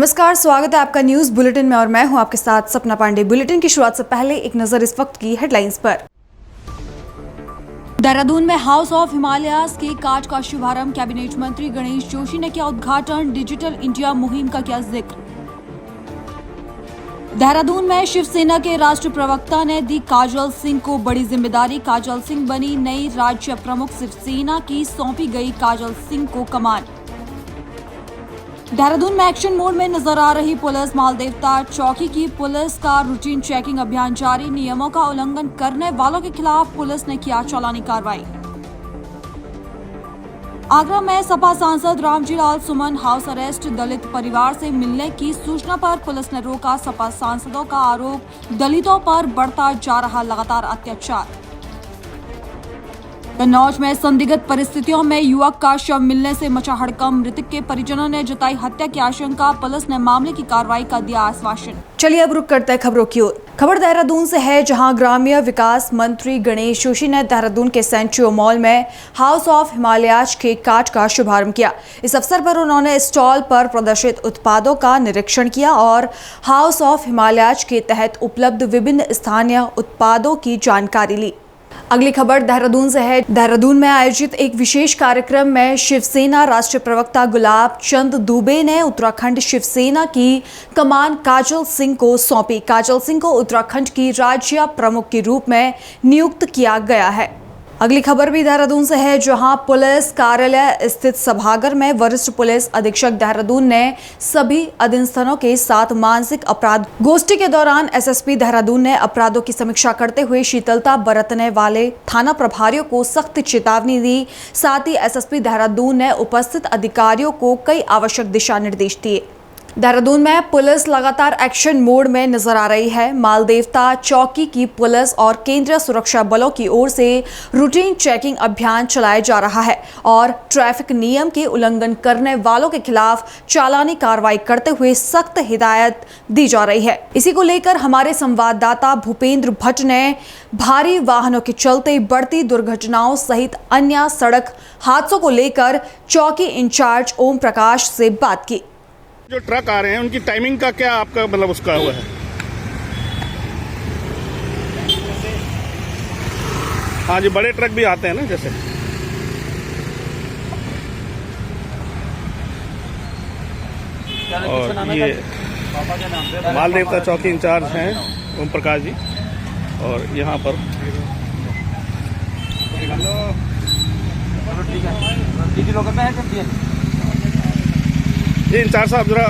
नमस्कार, स्वागत है आपका न्यूज बुलेटिन में और मैं हूं आपके साथ सपना पांडे। बुलेटिन की शुरुआत से पहले एक नजर इस वक्त की हेडलाइंस पर। देहरादून में हाउस ऑफ हिमालयाज के कार्ड का शुभारंभ, कैबिनेट मंत्री गणेश जोशी ने किया उद्घाटन। डिजिटल इंडिया मुहिम का किया जिक्र। देहरादून में शिवसेना के राष्ट्रीय प्रवक्ता ने दी काजल सिंह को बड़ी जिम्मेदारी। काजल सिंह बनी नई राज्य प्रमुख। शिवसेना की सौंपी गई काजल सिंह को कमान। देहरादून में एक्शन मोड में नजर आ रही पुलिस। मालदेवता चौकी की पुलिस का रूटीन चेकिंग अभियान जारी। नियमों का उल्लंघन करने वालों के खिलाफ पुलिस ने किया चालानी कार्रवाई। आगरा में सपा सांसद रामजी लाल सुमन हाउस अरेस्ट। दलित परिवार से मिलने की सूचना पर पुलिस ने रोका। सपा सांसदों का आरोप, दलितों पर बढ़ता जा रहा लगातार अत्याचार। कन्नौज में संदिग्ध परिस्थितियों में युवक का शव मिलने से मचा हड़कंप। मृतक के परिजनों ने जताई हत्या की आशंका। पुलिस ने मामले की कार्रवाई का दिया आश्वासन। चलिए अब रुक करते हैं खबरों की ओर। खबर देहरादून से है, जहां ग्रामीण विकास मंत्री गणेश जोशी ने देहरादून के सेंट्रियो मॉल में हाउस ऑफ हिमालयाज के कार्ड का शुभारंभ किया। इस अवसर पर उन्होंने स्टॉल पर प्रदर्शित उत्पादों का निरीक्षण किया और हाउस ऑफ हिमालयाज के तहत उपलब्ध विभिन्न स्थानीय उत्पादों की जानकारी ली। अगली खबर देहरादून से है। देहरादून में आयोजित एक विशेष कार्यक्रम में शिवसेना राष्ट्रीय प्रवक्ता गुलाब चंद दुबे ने उत्तराखंड शिवसेना की कमान काजल सिंह को सौंपी। काजल सिंह को उत्तराखंड की राज्य प्रमुख के रूप में नियुक्त किया गया है। अगली खबर भी देहरादून से है, जहां पुलिस कार्यालय स्थित सभागार में वरिष्ठ पुलिस अधीक्षक देहरादून ने सभी अधीनस्थों के साथ मानसिक अपराध गोष्ठी के दौरान एसएसपी देहरादून ने अपराधों की समीक्षा करते हुए शीतलता बरतने वाले थाना प्रभारियों को सख्त चेतावनी दी। साथ ही एसएसपी देहरादून ने उपस्थित अधिकारियों को कई आवश्यक दिशा निर्देश दिए। देहरादून में पुलिस लगातार एक्शन मोड में नजर आ रही है। मालदेवता चौकी की पुलिस और केंद्रीय सुरक्षा बलों की ओर से रूटीन चेकिंग अभियान चलाया जा रहा है और ट्रैफिक नियम के उल्लंघन करने वालों के खिलाफ चालानी कार्रवाई करते हुए सख्त हिदायत दी जा रही है। इसी को लेकर हमारे संवाददाता भूपेंद्र भट्ट ने भारी वाहनों के चलते बढ़ती दुर्घटनाओं सहित अन्य सड़क हादसों को लेकर चौकी इंचार्ज ओम प्रकाश से बात की। जो ट्रक आ रहे हैं उनकी टाइमिंग का क्या आपका मतलब उसका हुआ है? हाँ जी, बड़े ट्रक भी आते हैं ना, जैसे और ये मालदेवता चौकी इंचार्ज हैं ओम प्रकाश जी। और यहाँ पर ये इंचार्ज साहब जरा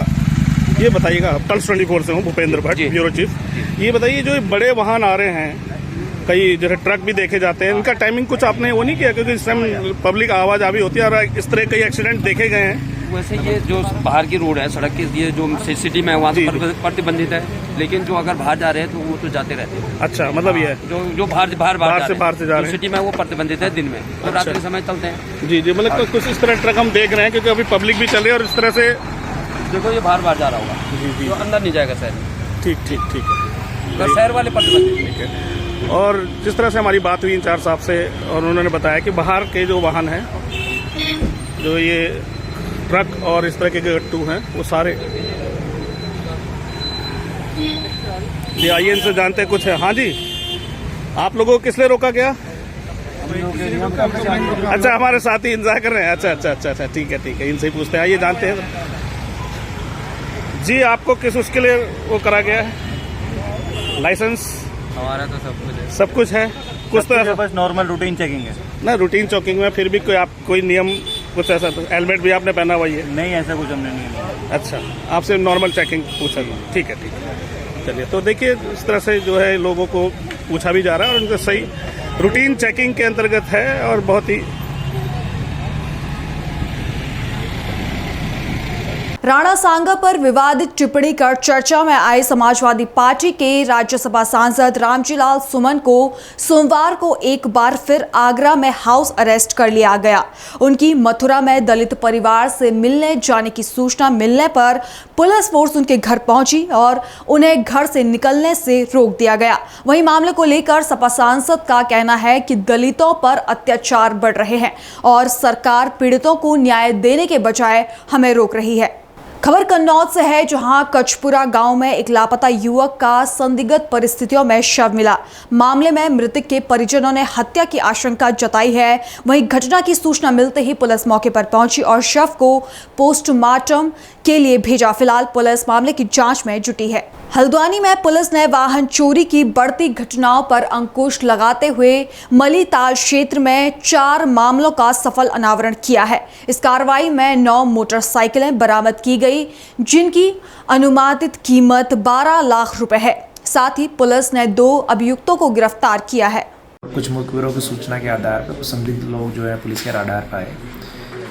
ये बताइएगा, पल्स 24 से हूँ, भूपेंद्र भट्ट, ब्यूरो चीफ। ये बताइए, जो बड़े वाहन आ रहे हैं, कई जो है ट्रक भी देखे जाते हैं, इनका टाइमिंग कुछ आपने वो नहीं किया? क्योंकि इस टाइम पब्लिक आवाज आवी होती है और इस तरह कई एक्सीडेंट देखे गए हैं। वैसे ये जो बाहर की रोड है, सड़क के ये जो सिटी में है वहाँ तो प्रतिबंधित है, लेकिन जो अगर बाहर जा रहे हैं तो वो तो जाते रहते हैं। अच्छा, मतलब ये जो बाहर से जा रहे हैं सिटी में वो प्रतिबंधित है, दिन में तो रात के समय चलते हैं। जी जी, मतलब कुछ इस तरह ट्रक हम देख रहे हैं, क्योंकि अभी पब्लिक भी चल रही है और इस तरह से देखो ये बाहर जा रहा होगा। जी जी, तो अंदर नहीं जाएगा शहर। ठीक ठीक ठीक है, शहर वाले प्रतिबंधित। ठीक है। और जिस तरह से हमारी बात हुई इंचार्ज साहब से, और उन्होंने बताया कि बाहर के जो वाहन हैं, जो ये ट्रक और इस तरह के गट्टू हैं, वो सारे ये आइए इनसे जानते कुछ है। हाँ जी, आप लोगों को किस लिए रोका गया? अच्छा, हमारे साथी इंतजार कर रहे हैं। अच्छा अच्छा अच्छा अच्छा, ठीक है, इनसे ही पूछते हैं। आइए जानते हैं जी, आपको किस उसके लिए वो करा गया है? लाइसेंस हमारा तो सब कुछ है। कुछ तो बस नॉर्मल रूटीन चेकिंग है ना। रूटीन चेकिंग में फिर भी कोई नियम कुछ ऐसा? तो हेलमेट भी आपने पहना हुआ है? नहीं, ऐसा कुछ हमने नहीं। अच्छा, आपसे नॉर्मल चेकिंग पूछा। ठीक है। चलिए, तो देखिए इस तरह से जो है लोगों को पूछा भी जा रहा है और उनका सही रूटीन चेकिंग के अंतर्गत है और बहुत ही। राणा सांगा पर विवादित टिप्पणी कर चर्चा में आए समाजवादी पार्टी के राज्यसभा सांसद रामजी लाल सुमन को सोमवार को एक बार फिर आगरा में हाउस अरेस्ट कर लिया गया। उनकी मथुरा में दलित परिवार से मिलने जाने की सूचना मिलने पर पुलिस फोर्स उनके घर पहुंची और उन्हें घर से निकलने से रोक दिया गया। वहीं मामले को लेकर सपा सांसद का कहना है कि दलितों पर अत्याचार बढ़ रहे हैं और सरकार पीड़ितों को न्याय देने के बजाय हमें रोक रही है। खबर कन्नौज से है, जहां कचपुरा गांव में एक लापता युवक का संदिग्ध परिस्थितियों में शव मिला। मामले में मृतक के परिजनों ने हत्या की आशंका जताई है। वहीं घटना की सूचना मिलते ही पुलिस मौके पर पहुंची और शव को पोस्टमार्टम के लिए भेजा। फिलहाल पुलिस मामले की जांच में जुटी है। हल्द्वानी में पुलिस ने वाहन चोरी की बढ़ती घटनाओं पर अंकुश लगाते हुए मलीताल क्षेत्र में 4 मामलों का सफल अनावरण किया है। इस कार्रवाई में 9 मोटरसाइकिलें बरामद की गई, जिनकी अनुमानित कीमत 12 लाख रुपए है। साथ ही पुलिस ने 2 अभियुक्तों को गिरफ्तार किया है। कुछ मुखबिरों की सूचना के आधार पर कुछ संदिग्ध लोग जो है पुलिस के राडार पर आए।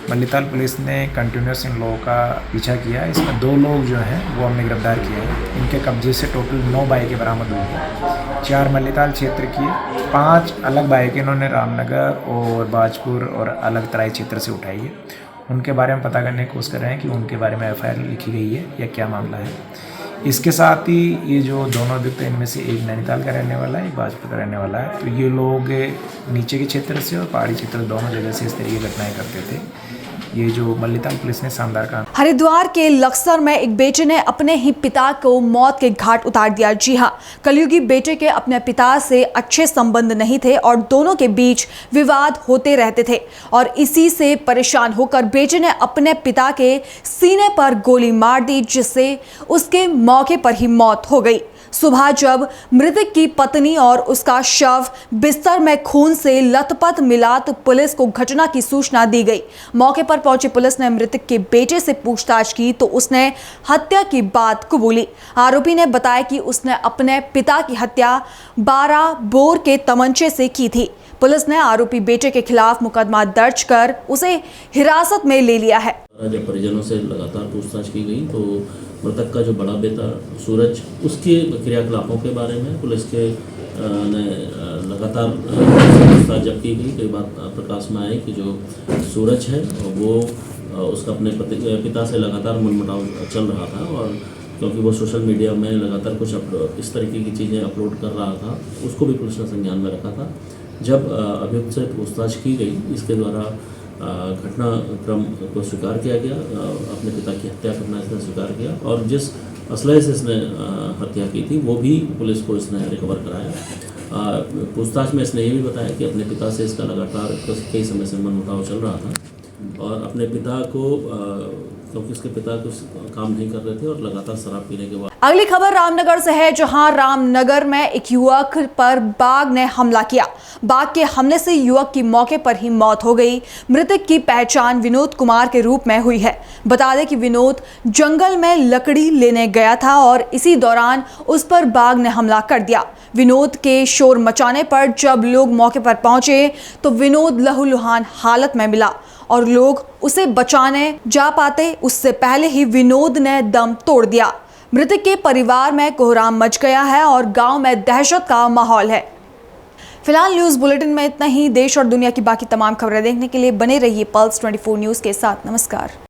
मल्लीताल पुलिस ने कंटिन्यूस इन लोगों का पीछा किया। इसमें 2 लोग जो हैं वो हमने गिरफ्तार किए हैं। इनके कब्जे से टोटल 9 बाइकें बरामद हुई हैं। 4 मल्लीताल क्षेत्र की, 5 अलग बाइकें इन्होंने रामनगर और बाजपुर और अलग तराई क्षेत्र से उठाई है। उनके बारे में पता करने की कोशिश कर रहे हैं कि उनके बारे में FIR लिखी गई है या क्या मामला है। इसके साथ ही ये जो दोनों अभियुक्त इनमें से एक नैनीताल का रहने वाला है, एक बाजपुर का रहने वाला है। तो ये लोग नीचे के क्षेत्र से और पहाड़ी क्षेत्र दोनों जगह से इस तरह की घटनाएं करते थे। ये जो मल्लीताल पुलिस ने शानदार काम। हरिद्वार के लक्सर में एक बेटे ने अपने ही पिता को मौत के घाट उतार दिया। जी हां, कलयुगी बेटे के अपने पिता से अच्छे संबंध नहीं थे और दोनों के बीच विवाद होते रहते थे और इसी से परेशान होकर बेटे ने अपने पिता के सीने पर गोली मार दी, जिससे उसके मौके पर ही मौत हो गई। सुबह जब मृतक की पत्नी और उसका शव बिस्तर में खून से लथपथ मिला तो पुलिस को घटना की सूचना दी गई। मौके पर पहुंची पुलिस ने मृतक के बेटे से पूछताछ की तो उसने हत्या की बात कबूली। आरोपी ने बताया कि उसने अपने पिता की हत्या 12 बोर के तमंचे से की थी। पुलिस ने आरोपी बेटे के खिलाफ मुकदमा दर्ज कर उसे हिरासत में ले लिया है। जब परिजनों से लगातार पूछताछ की गई तो मृतक का जो बड़ा बेटा सूरज, उसके क्रियाकलापों के बारे में पुलिस के ने लगातार पूछताछ जब की गई, कई बात प्रकाश में आई कि जो सूरज है वो उसका अपने पिता से लगातार मनमुटाव चल रहा था और क्योंकि वो सोशल मीडिया में लगातार कुछ इस तरीके की चीज़ें अपलोड कर रहा था, उसको भी पुलिस ने संज्ञान में रखा था। जब अभियुक्त से पूछताछ की गई, इसके द्वारा घटनाक्रम को स्वीकार किया गया, अपने पिता की हत्या करना इसने स्वीकार किया और जिस असलहे से इसने हत्या की थी वो भी पुलिस को इसने रिकवर कराया। पूछताछ में इसने ये भी बताया कि अपने पिता से इसका लगातार कई समय से मनमुटाव चल रहा था और अपने पिता को क्योंकि उसके पिता कुछ काम नहीं कर रहे थे और लगातार शराब पीने के बाद। अगली खबर रामनगर से है, जहां रामनगर में एक युवक पर बाघ ने हमला किया। बाघ के हमले से युवक की मौके पर ही मौत हो गई। मृतक की पहचान विनोद कुमार के रूप में हुई है। बता दें कि विनोद जंगल में लकड़ी लेने गया था और इसी दौरान उस पर बाघ ने हमला कर दिया। विनोद के शोर मचाने पर जब लोग मौके पर पहुंचे तो विनोद लहूलुहान हालत में मिला और लोग उसे बचाने जा पाते उससे पहले ही विनोद ने दम तोड़ दिया। मृतक के परिवार में कोहराम मच गया है और गांव में दहशत का माहौल है। फिलहाल न्यूज़ बुलेटिन में इतना ही। देश और दुनिया की बाकी तमाम खबरें देखने के लिए बने रहिए पल्स 24 न्यूज़ के साथ। नमस्कार।